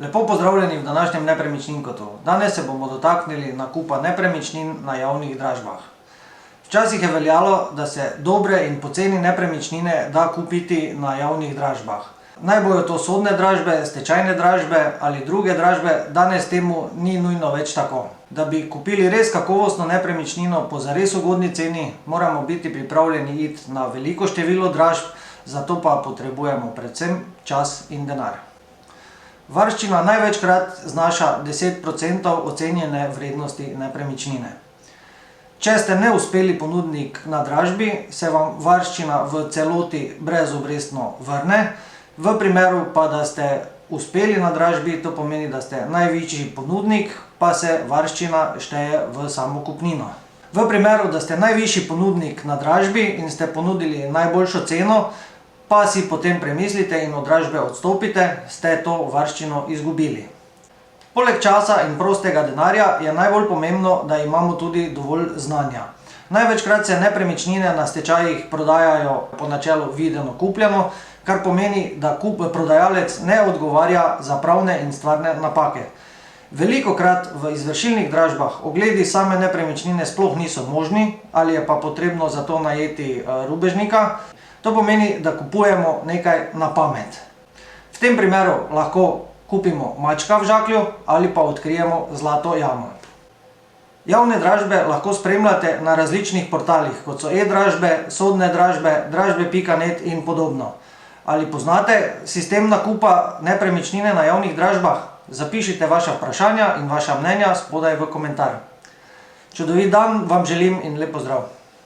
Lepo pozdravljeni v današnjem Nepremičninkotu. Danes se bomo dotaknili nakupa nepremičnin na javnih dražbah. Včasih je veljalo, da se dobre in poceni nepremičnine da kupiti na javnih dražbah. Naj bojo to sodne dražbe, stečajne dražbe ali druge dražbe, danes temu ni nujno več tako. Da bi kupili res kakovostno nepremičnino po zares ugodni ceni, moramo biti pripravljeni iti na veliko število dražb, zato pa potrebujemo predvsem čas in denar. Varščina največkrat znaša 10% ocenjene vrednosti nepremičnine. Če ste neuspeli ponudnik na dražbi, se vam varščina v celoti brezobrestno vrne. V primeru pa, da ste uspeli na dražbi, to pomeni, da ste največji ponudnik, pa se varščina šteje v samo kupnino. V primeru, da ste najvišji ponudnik na dražbi in ste ponudili najboljšo ceno, pa si potem premislite in od dražbe odstopite, ste to varščino izgubili. Poleg časa in prostega denarja je najbolj pomembno, da imamo tudi dovolj znanja. Največkrat se nepremičnine na stečajih prodajajo po načelu videno kupljeno, kar pomeni, da prodajalec ne odgovarja za pravne in stvarne napake. Velikokrat v izvršilnih dražbah ogledi same nepremičnine sploh niso možni ali je pa potrebno za to najeti rubežnika. To pomeni, da kupujemo nekaj na pamet. V tem primeru lahko kupimo mačka v žaklju ali pa odkrijemo zlato jamo. Javne dražbe lahko spremljate na različnih portalih, kot so e-dražbe, sodne dražbe, dražbe.net in podobno. Ali poznate sistem nakupa nepremičnine na javnih dražbah? Zapišite vaša vprašanja in vaša mnenja spodaj v komentar. Čudovit dan vam želim in lep pozdrav!